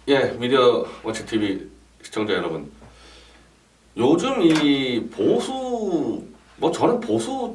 예, 미디어 워치 TV 시청자 여러분. 요즘 이 보수, 저는 보수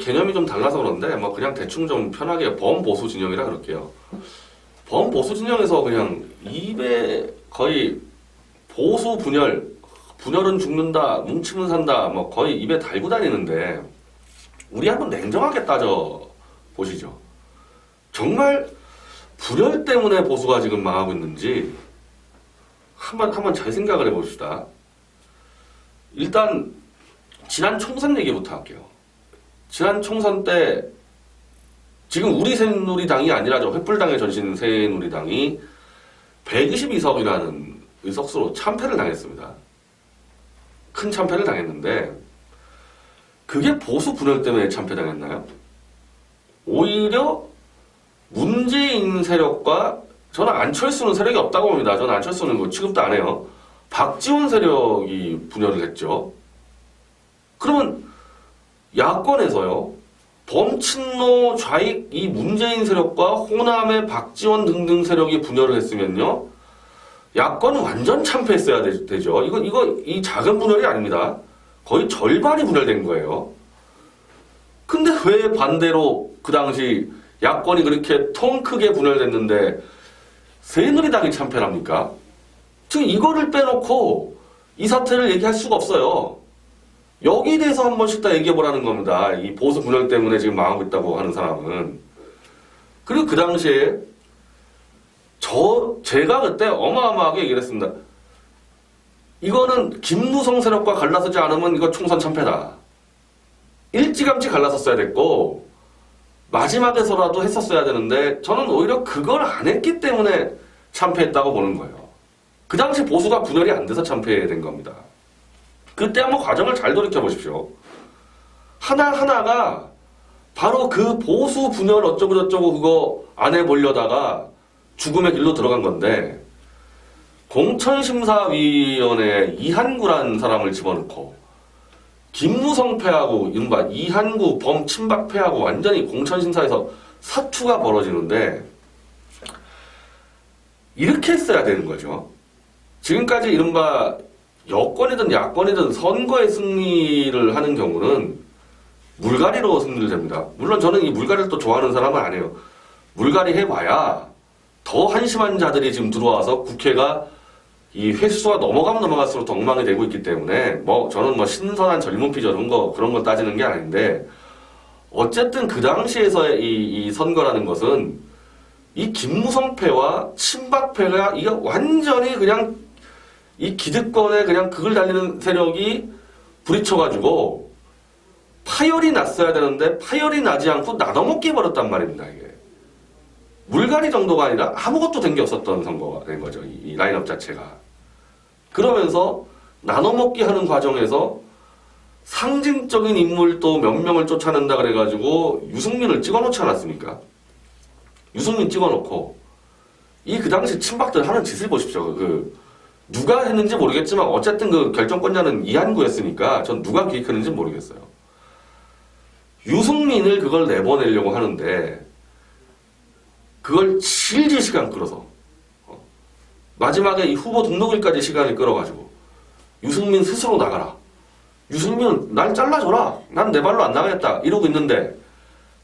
개념이 좀 달라서 그런데, 그냥 대충 좀 편하게 범보수 진영이라 그럴게요. 범보수 진영에서 그냥 입에 거의 보수 분열은 죽는다, 뭉치면 산다, 거의 입에 달고 다니는데, 우리 한번 냉정하게 따져 보시죠. 정말 분열 때문에 보수가 지금 망하고 있는지 한번 잘 생각을 해봅시다. 일단 지난 총선 얘기부터 할게요. 지난 총선 때 지금 우리 새누리당이 아니라 횃불당의 전신 새누리당이 122석이라는 의석수로 참패를 당했습니다. 큰 참패를 당했는데 그게 보수 분열 때문에 참패당했나요? 오히려 문재인 세력과 저는 안철수는 세력이 없다고 봅니다. 저는 안철수는 뭐 취급도 안 해요. 박지원 세력이 분열을 했죠. 그러면 야권에서요. 범친노 좌익 이 문재인 세력과 호남의 박지원 등등 세력이 분열을 했으면요. 야권은 완전 참패했어야 되죠. 이 작은 분열이 아닙니다. 거의 절반이 분열된 거예요. 근데 왜 반대로 그 당시 야권이 그렇게 통 크게 분열됐는데 새누리당이 참패를 합니까? 지금 이거를 빼놓고 이 사태를 얘기할 수가 없어요. 여기에 대해서 한 번씩 다 얘기해보라는 겁니다. 이 보수 분열 때문에 지금 망하고 있다고 하는 사람은. 그리고 그 당시에 제가 그때 어마어마하게 얘기를 했습니다. 이거는 김무성 세력과 갈라서지 않으면 이거 총선 참패다. 일찌감치 갈라섰어야 됐고 마지막에서라도 했었어야 되는데 저는 오히려 그걸 안 했기 때문에 참패했다고 보는 거예요. 그 당시 보수가 분열이 안 돼서 참패된 겁니다. 그때 한번 과정을 잘 돌이켜 보십시오. 하나하나가 바로 그 보수 분열 어쩌고저쩌고 그거 안 해보려다가 죽음의 길로 들어간 건데 공천심사위원회에 이한구라는 사람을 집어넣고 김무성 패하고 이른바 이한구 범친박 패하고 완전히 공천심사에서 사투가 벌어지는데 이렇게 했어야 되는 거죠. 지금까지 이른바 여권이든 야권이든 선거의 승리를 하는 경우는 물갈이로 승리를 됩니다. 물론 저는 이 물갈이를 또 좋아하는 사람은 아니에요. 물갈이 해봐야 더 한심한 자들이 지금 들어와서 국회가 이 횟수가 넘어가면 넘어갈수록 더 엉망이 되고 있기 때문에 저는 신선한 젊은 피 저런 그런 거 따지는 게 아닌데 어쨌든 그 당시에서의 이 선거라는 것은 이 김무성 패와 친박 패가 이게 완전히 그냥 이 기득권에 그냥 극을 달리는 세력이 부딪혀가지고 파열이 났어야 되는데 파열이 나지 않고 나눠먹기 해버렸단 말입니다. 이게 물갈이 정도가 아니라 아무것도 된 게 없었던 선거가 된 거죠. 이 라인업 자체가. 그러면서 나눠먹기 하는 과정에서 상징적인 인물도 몇 명을 쫓아낸다 그래가지고 유승민을 찍어놓지 않았습니까? 유승민 찍어놓고 그 당시 친박들 하는 짓을 보십시오. 누가 했는지 모르겠지만 어쨌든 그 결정권자는 이한구였으니까 전 누가 기획했는지 모르겠어요. 유승민을 그걸 내보내려고 하는데 그걸 질질 시간 끌어서 마지막에 이 후보 등록일까지 시간을 끌어가지고 유승민 스스로 나가라. 유승민 날 잘라줘라. 난 내 발로 안 나가겠다. 이러고 있는데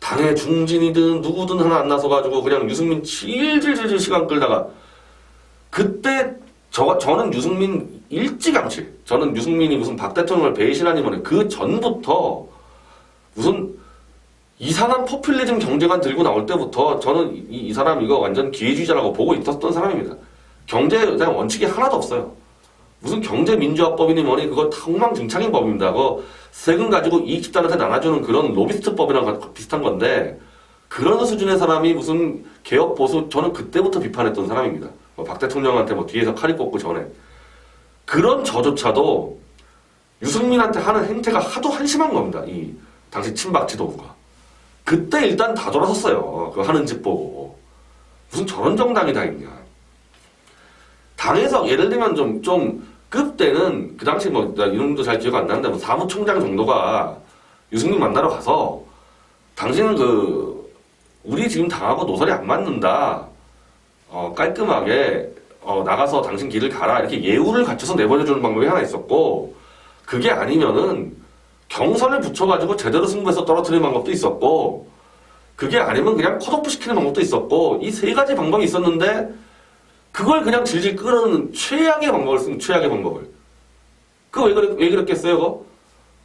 당의 중진이든 누구든 하나 안 나서가지고 그냥 유승민 질질질질 시간 끌다가 그때 저는 유승민 일찌감치 저는 유승민이 무슨 박 대통령을 배신하니 뭐니 그 전부터 무슨 이상한 포퓰리즘 경제관 들고 나올 때부터 저는 이 사람 이거 완전 기회주의자라고 보고 있었던 사람입니다. 경제에 대한 원칙이 하나도 없어요. 무슨 경제민주화법이니 뭐니 그거 엉망진창인 법입니다. 그거 세금 가지고 이익 집단한테 나눠주는 그런 로비스트법이랑 비슷한 건데 그런 수준의 사람이 무슨 개혁 보수 저는 그때부터 비판했던 사람입니다. 박 대통령한테 뒤에서 칼이 꽂고 전에 그런 저조차도 유승민한테 하는 행태가 하도 한심한 겁니다. 이 당시 친박 지도부가 그때 일단 다 돌아섰어요. 그 하는 짓 보고 무슨 저런 정당이 다 있냐. 당에서 예를 들면 좀 급 때는 그 당시 나 이름도 잘 기억 안 나는데 사무총장 정도가 유승민 만나러 가서 당신은 우리 지금 당하고 노선이 안 맞는다. 깔끔하게 나가서 당신 길을 가라 이렇게 예우를 갖춰서 내보내주는 방법이 하나 있었고, 그게 아니면은 경선을 붙여가지고 제대로 승부해서 떨어뜨리는 방법도 있었고, 그게 아니면 그냥 컷오프 시키는 방법도 있었고, 이 세 가지 방법이 있었는데 그걸 그냥 질질 끌어는 최악의 방법을 쓴 최악의 방법을. 그거 왜 그랬겠어요? 그거?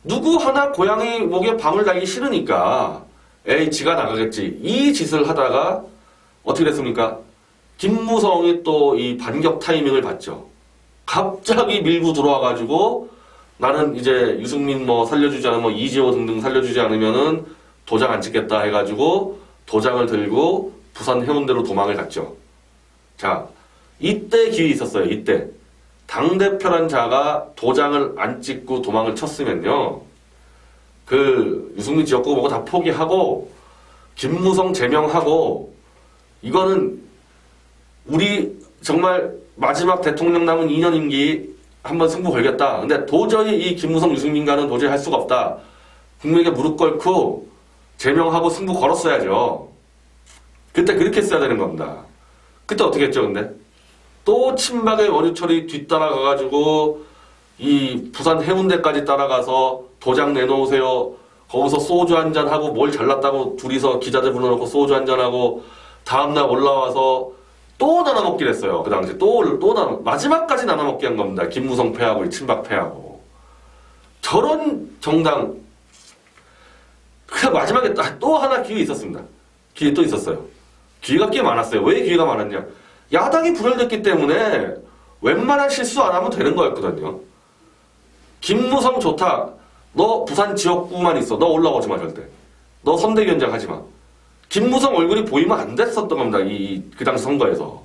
누구 하나 고양이 목에 방울 달기 싫으니까 에이 지가 나가겠지 이 짓을 하다가 어떻게 됐습니까? 김무성이 또 이 반격 타이밍을 봤죠. 갑자기 밀고 들어와가지고 나는 이제 유승민 뭐 살려주지 않으면 뭐 이재호 등등 살려주지 않으면은 도장 안 찍겠다 해가지고 도장을 들고 부산 해운대로 도망을 갔죠. 자, 이때 기회 있었어요. 이때 당대표란 자가 도장을 안 찍고 도망을 쳤으면요, 그 유승민 지역구 보고 다 포기하고 김무성 제명하고, 이거는 우리 정말 마지막 대통령 남은 2년 임기 한번 승부 걸겠다. 근데 도저히 이 김무성 유승민과는 도저히 할 수가 없다. 국민에게 무릎 꿇고 제명하고 승부 걸었어야죠. 그때 그렇게 했어야 되는 겁니다. 그때 어떻게 했죠, 근데? 또 친박의 원유철이 뒤따라가가지고 이 부산 해운대까지 따라가서 도장 내놓으세요. 거기서 소주 한잔 하고 뭘 잘났다고 둘이서 기자들 불러놓고 소주 한잔 하고 다음날 올라와서 또 나눠먹기를 했어요. 그 당시에 마지막까지 나눠먹기 한 겁니다. 김무성 패하고 친박 패하고. 저런 정당, 그냥 마지막에 또 하나 기회 있었습니다. 기회 또 있었어요. 기회가 꽤 많았어요. 왜 기회가 많았냐? 야당이 분열됐기 때문에 웬만한 실수 안 하면 되는 거였거든요. 김무성 좋다. 너 부산 지역구만 있어. 너 올라오지 마 절대. 너 선대위원장 하지 마. 김무성 얼굴이 보이면 안 됐었던 겁니다. 그 당시 선거에서.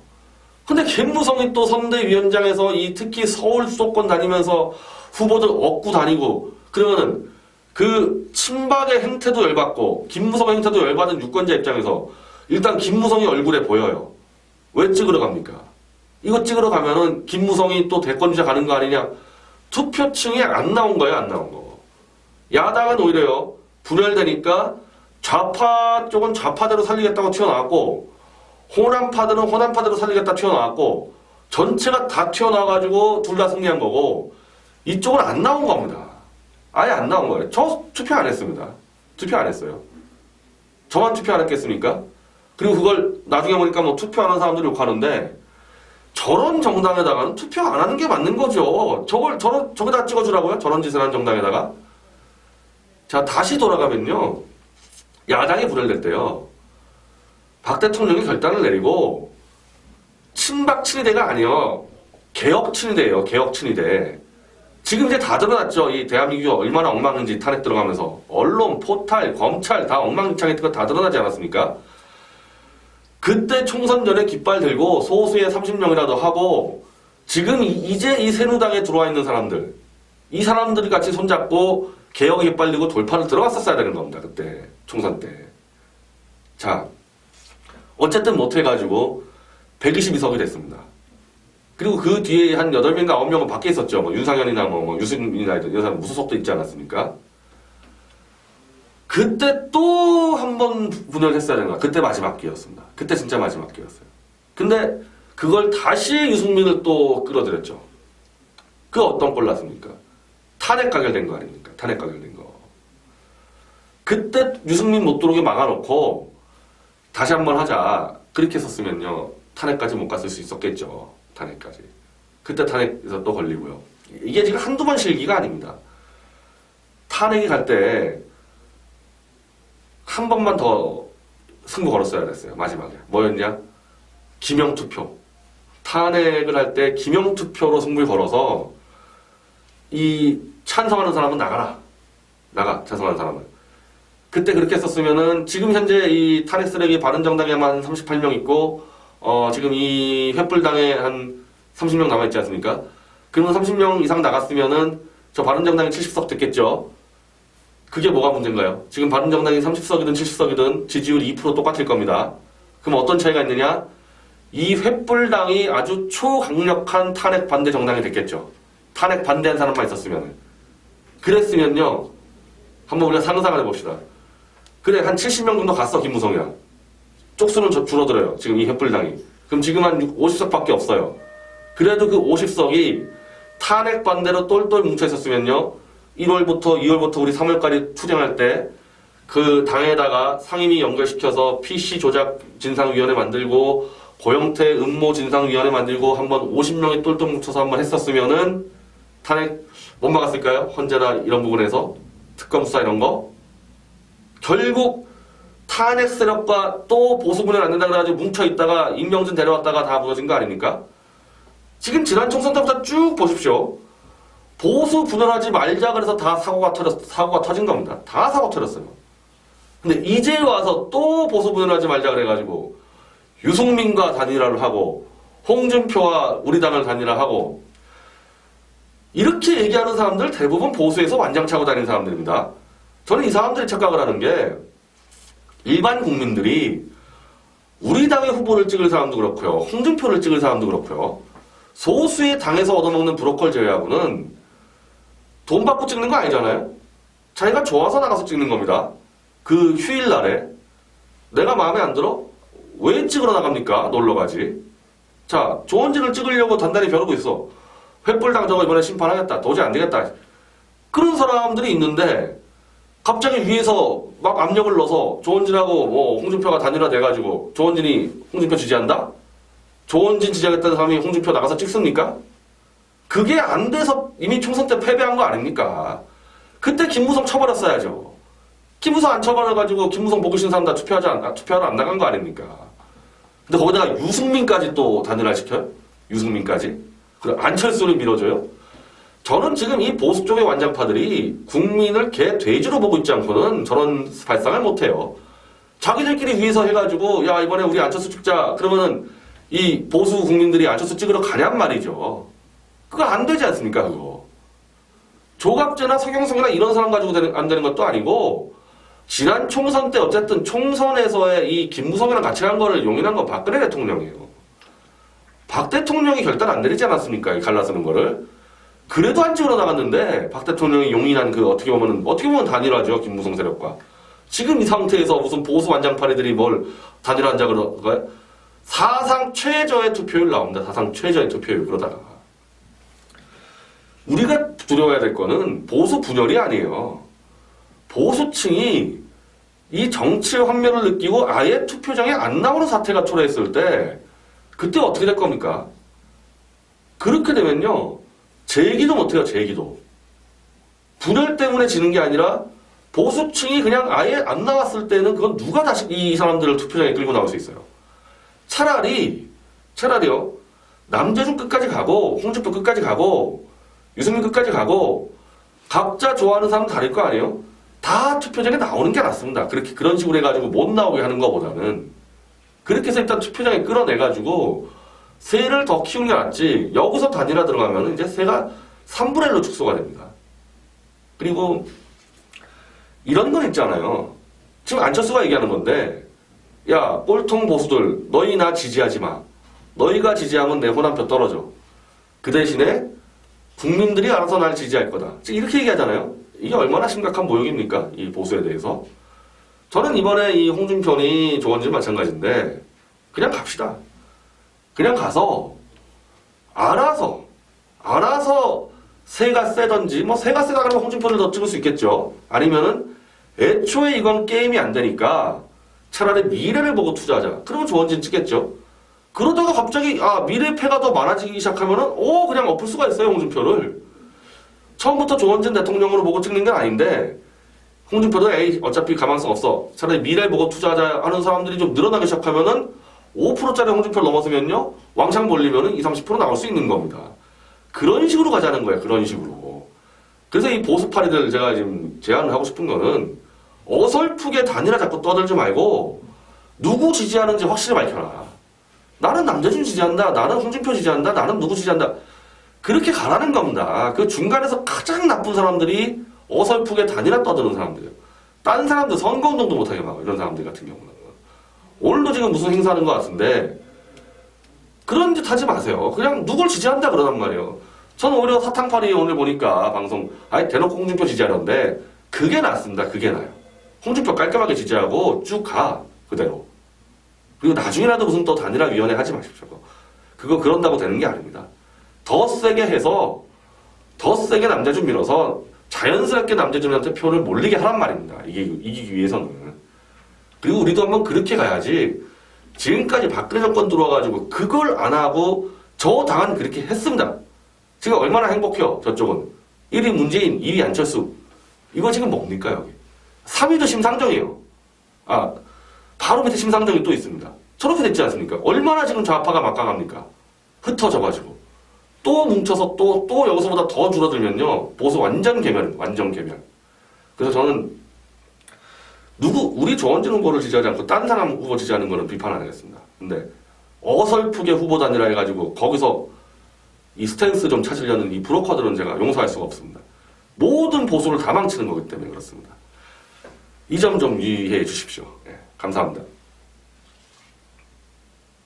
근데 김무성이 또 선대위원장에서 특히 서울 수도권 다니면서 후보들 얻고 다니고, 그러면은 그 친박의 행태도 열받고 김무성의 행태도 열받은 유권자 입장에서 일단 김무성이 얼굴에 보여요. 왜 찍으러 갑니까? 이거 찍으러 가면은 김무성이 또 대권 주자 가는 거 아니냐? 투표층이 안 나온 거예요, 안 나온 거. 야당은 오히려요, 분열되니까 좌파 쪽은 좌파대로 살리겠다고 튀어나왔고, 호남파들은 호남파대로 살리겠다 튀어나왔고, 전체가 다 튀어나와가지고 둘 다 승리한 거고, 이쪽은 안 나온 겁니다. 아예 안 나온 거예요. 저 투표 안 했습니다. 투표 안 했어요. 저만 투표 안 했겠습니까? 그리고 그걸 나중에 보니까 뭐 투표 안 한 사람들이 욕하는데, 저런 정당에다가는 투표 안 하는 게 맞는 거죠. 저거다 찍어주라고요? 저런 짓을 한 정당에다가. 자, 다시 돌아가면요, 야당이 분열됐대요. 박 대통령이 결단을 내리고 친박 친위대가 아니요, 개혁 친위대예요. 개혁 친위대. 지금 이제 다 드러났죠. 이 대한민국이 얼마나 엉망인지 탄핵 들어가면서 언론, 포탈, 검찰 다 엉망진창했던 거 다 드러나지 않았습니까? 그때 총선 전에 깃발 들고 소수의 30명이라도 하고, 지금 이제 이 새누당에 들어와 있는 사람들, 이 사람들이 같이 손잡고 개혁에 깃발 들고 돌파를 들어갔었어야 되는 겁니다. 그때 총선 때. 자, 어쨌든 못해가지고 122석이 됐습니다. 그리고 그 뒤에 한 8명인가 9명은 밖에 있었죠. 뭐 윤상현이나 뭐 유승민이나 이런 사람 무소속도 있지 않았습니까? 그때 또 한 번 분열했어야 되는 거야. 그때 마지막 기회였습니다. 그때 진짜 마지막 기회였어요. 근데 그걸 다시 유승민을 또 끌어들였죠. 그 어떤 꼴 났습니까? 탄핵 가결된 거 아닙니까? 탄핵 가결된 거. 그때 유승민 못 들어오게 막아놓고 다시 한 번 하자. 그렇게 했었으면요, 탄핵까지 못 갔을 수 있었겠죠. 탄핵까지. 그때 탄핵에서 또 걸리고요. 이게 지금 한두 번 실기가 아닙니다. 탄핵이 갈 때 한 번만 더 승부 걸었어야 됐어요. 마지막에. 뭐였냐? 기명투표. 탄핵을 할 때 기명투표로 승부를 걸어서 이 찬성하는 사람은 나가라. 나가. 찬성하는 사람은. 그때 그렇게 했었으면은 지금 현재 이 탄핵 쓰레기 바른정당에만 38명 있고, 지금 이 횃불당에 한 30명 남아있지 않습니까? 그러면 30명 이상 나갔으면은 저 바른정당이 70석 됐겠죠? 그게 뭐가 문제인가요? 지금 바른정당이 30석이든 70석이든 지지율이 2% 똑같을 겁니다. 그럼 어떤 차이가 있느냐? 이 횃불당이 아주 초강력한 탄핵 반대 정당이 됐겠죠. 탄핵 반대한 사람만 있었으면. 그랬으면요, 한번 우리가 상상을 해봅시다. 그래, 한 70명 정도 갔어, 김무성이랑. 쪽수는 줄어들어요, 지금 이 횃불당이. 그럼 지금 한 50석밖에 없어요. 그래도 그 50석이 탄핵 반대로 똘똘 뭉쳐 있었으면요. 1월부터 2월부터 우리 3월까지 투쟁할 때 그 당에다가 상임위 연결시켜서 PC 조작 진상위원회 만들고 고영태 음모 진상위원회 만들고 한번 50명이 똘똘 뭉쳐서 한번 했었으면은 탄핵 못 막았을까요? 헌재나 이런 부분에서 특검 수사 이런 거. 결국 탄핵 세력과 또 보수 분열 안 된다 그래가지고 뭉쳐있다가 임명진 데려왔다가 다 무너진 거 아닙니까? 지금 지난 총선 때부터 쭉 보십시오. 보수 분열하지 말자 그래서 다 사고가 터진 겁니다. 다 사고 터졌어요. 근데 이제 와서 또 보수 분열하지 말자 그래가지고 유승민과 단일화를 하고 홍준표와 우리 당을 단일화하고 이렇게 얘기하는 사람들 대부분 보수에서 완장 차고 다니는 사람들입니다. 저는 이 사람들이 착각을 하는 게 일반 국민들이 우리 당의 후보를 찍을 사람도 그렇고요. 홍준표를 찍을 사람도 그렇고요. 소수의 당에서 얻어먹는 브로커를 제외하고는 돈 받고 찍는 거 아니잖아요. 자기가 좋아서 나가서 찍는 겁니다. 그 휴일날에 내가 마음에 안 들어? 왜 찍으러 나갑니까? 놀러가지. 자, 조원진을 찍으려고 단단히 벼르고 있어. 횃불당 저거 이번에 심판하겠다. 도저히 안 되겠다. 그런 사람들이 있는데 갑자기 위에서 막 압력을 넣어서 조원진하고 뭐 홍준표가 단일화 돼가지고 조원진이 홍준표 지지한다? 조원진 지지하겠다는 사람이 홍준표 나가서 찍습니까? 그게 안 돼서 이미 총선 때 패배한 거 아닙니까? 그때 김무성 쳐버렸어야죠. 김무성 안 쳐버려가지고 김무성 보고 싶은 사람 다 투표하러 안 나간 거 아닙니까? 근데 거기다가 유승민까지 또 단일화 시켜요? 유승민까지? 그래 안철수를 밀어줘요? 저는 지금 이 보수 쪽의 완장파들이 국민을 개 돼지로 보고 있지 않고는 저런 발상을 못해요. 자기들끼리 위해서 해가지고 야 이번에 우리 안철수 찍자 그러면은 이 보수 국민들이 안철수 찍으러 가냔 말이죠. 그거 안 되지 않습니까 그거. 조갑제나 서경석이나 이런 사람 가지고 안 되는 것도 아니고 지난 총선 때 어쨌든 총선에서의 이 김무성이랑 같이 간 거를 용인한 건 박근혜 대통령이에요. 박 대통령이 결단 안 내리지 않았습니까? 이 갈라서는 거를. 그래도 안 찍으러 나갔는데 박 대통령이 용인한 그 어떻게 보면 단일화죠. 김무성 세력과. 지금 이 상태에서 무슨 보수 완장파리들이 뭘 단일화한자 그럴까요? 사상 최저의 투표율 나옵니다. 사상 최저의 투표율 그러다가. 우리가 두려워해야 될 거는 보수 분열이 아니에요. 보수층이 이 정치의 환멸을 느끼고 아예 투표장에 안 나오는 사태가 초래했을 때 그때 어떻게 될 겁니까? 그렇게 되면요. 제기도 못해요. 제기도. 분열 때문에 지는 게 아니라 보수층이 그냥 아예 안 나왔을 때는 그건 누가 다시 이 사람들을 투표장에 끌고 나올 수 있어요. 차라리요. 남재준 끝까지 가고 홍준표 끝까지 가고 유승민 끝까지 가고 각자 좋아하는 사람 다를 거 아니에요? 다 투표장에 나오는 게 낫습니다. 그런 식으로 해가지고 못 나오게 하는 것보다는 그렇게 해서 일단 투표장에 끌어내가지고 세를 더 키우는 게 낫지. 여기서 단일화 들어가면 이제 세가 3분의 1로 축소가 됩니다. 그리고 이런 건 있잖아요. 지금 안철수가 얘기하는 건데 야 꼴통 보수들 너희 나 지지하지 마. 너희가 지지하면 내 호남표 떨어져. 그 대신에 국민들이 알아서 날 지지할 거다. 이렇게 얘기하잖아요. 이게 얼마나 심각한 모욕입니까? 이 보수에 대해서. 저는 이번에 이 홍준표니 조원진 마찬가지인데 그냥 갑시다. 그냥 가서 알아서 세가 세던지 뭐 세가 세다 그러면 홍준표를 더 찍을 수 있겠죠. 아니면은 애초에 이건 게임이 안 되니까 차라리 미래를 보고 투자하자. 그러면 조원진 찍겠죠. 그러다가 갑자기 미래패가 더 많아지기 시작하면은 그냥 엎을 수가 있어요 홍준표를. 처음부터 조원진 대통령으로 보고 찍는 건 아닌데 홍준표도 어차피 가망성 없어. 차라리 미래를 보고 투자하자 하는 사람들이 좀 늘어나기 시작하면은 5%짜리 홍준표를 넘어서면요. 왕창 몰리면은 20-30% 나올 수 있는 겁니다. 그런 식으로 가자는 거예요. 그런 식으로. 그래서 이 보수파리들 제가 지금 제안을 하고 싶은 거는 어설프게 단일화 자꾸 떠들지 말고 누구 지지하는지 확실히 밝혀라. 나는 남재준 지지한다. 나는 홍준표 지지한다. 나는 누구 지지한다. 그렇게 가라는 겁니다. 그 중간에서 가장 나쁜 사람들이 어설프게 단일화 떠드는 사람들이에요. 딴 사람들 선거운동도 못하게 막아. 이런 사람들 같은 경우는. 오늘도 지금 무슨 행사하는 것 같은데 그런 짓 하지 마세요. 그냥 누굴 지지한다 그러단 말이에요. 저는 오히려 사탕파리 오늘 보니까 방송 대놓고 홍준표 지지하는데 그게 낫습니다. 그게 나아요. 홍준표 깔끔하게 지지하고 쭉 가. 그대로. 그리고 나중에라도 무슨 또 단일화 위원회 하지 마십시오. 그거 그런다고 되는 게 아닙니다. 더 세게 해서 더 세게 남재준 밀어서 자연스럽게 남재준한테 표를 몰리게 하란 말입니다. 이게 이기기 위해서는. 그리고 우리도 한번 그렇게 가야지. 지금까지 박근혜 정권 들어와가지고 그걸 안 하고 저 당한 그렇게 했습니다. 지금 얼마나 행복해요. 저쪽은 1위 문재인, 2위 안철수. 이거 지금 뭡니까 여기? 3위도 심상정이에요. 아, 바로 밑에 심상정이 또 있습니다. 저렇게 됐지 않습니까? 얼마나 지금 좌파가 막강합니까? 흩어져가지고 또 뭉쳐서 또 여기서보다 더 줄어들면요 보수 완전 개멸입니다. 완전 개멸. 그래서 저는 우리 조원진 후보를 지지하지 않고 딴 사람 후보 지지하는 거는 비판 안 하겠습니다. 근데 어설프게 후보 단일화 해가지고 거기서 이 스탠스 좀 찾으려는 이 브로커들은 제가 용서할 수가 없습니다. 모든 보수를 다 망치는 거기 때문에 그렇습니다. 이 점 좀 이해해 주십시오. 네, 감사합니다.